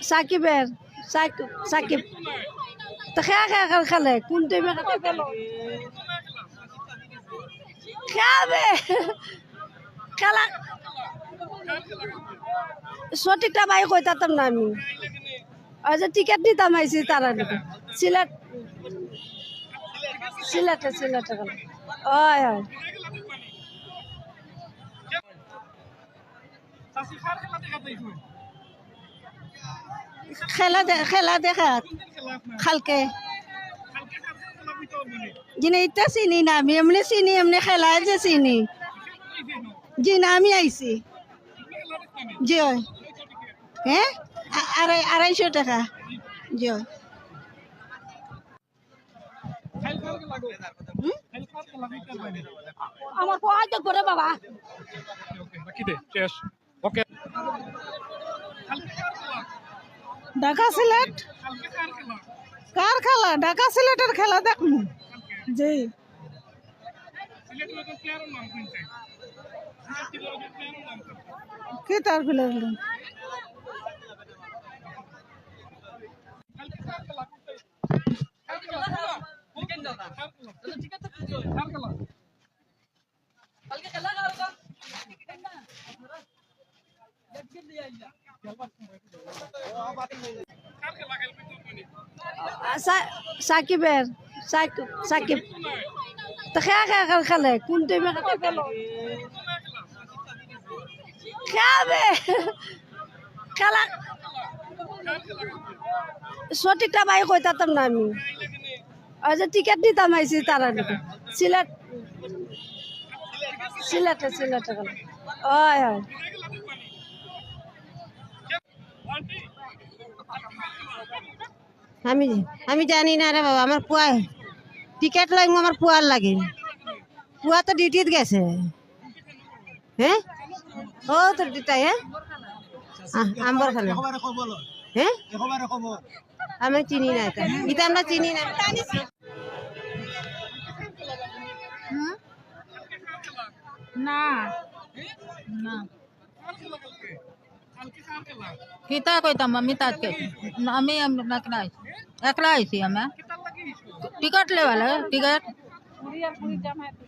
সাকিবের সাকিব তো খেলে কোন টিমে খেলবে খেলা সঠিকটা ভাই কইতাম না আমি ওই যে টিকিট নিতাম আইসি তারা সিলেট সিলেটে সিলেটে গেল ওই ওই খেলা দেখা খালকে জিনে ইটা চিনি না আমি এমনি চিনি এমনি খেলায় যে চিনি জি না আমি আইছি জি হ্যাঁ 250 টাকা জি আমার পয়সা তো করে বাবা ঢাকা সিলেট কার খেলা ঢাকা সিলেটের খেলা দেখমু জি কি তার প্লেয়ার সাকিবের সাকিব তো খেলে কোন টিমে খেলবে খেলা সঠিকটা ভাই কইতাম না আমি ওই যে টিকিট নিতাম আইসি তারা সিলেট সিলেটে সিলেটে গেল ওই ওই আমি জানি না রে বাবা আমার পুয়া টিকিট লাগবে আমার পুয়ার লাগে পুয়া তো ডিউটিত গেছে হ্যাঁ ও তোর দিতাই হ্যাঁ আম্বর খালে হ্যাঁ আমি চিনি না এটা এটা আমরা চিনি না না না kita কইতাম আমি তাকে আমি একলা আইছি আমি টিকিট লেওয়ালা টিকিট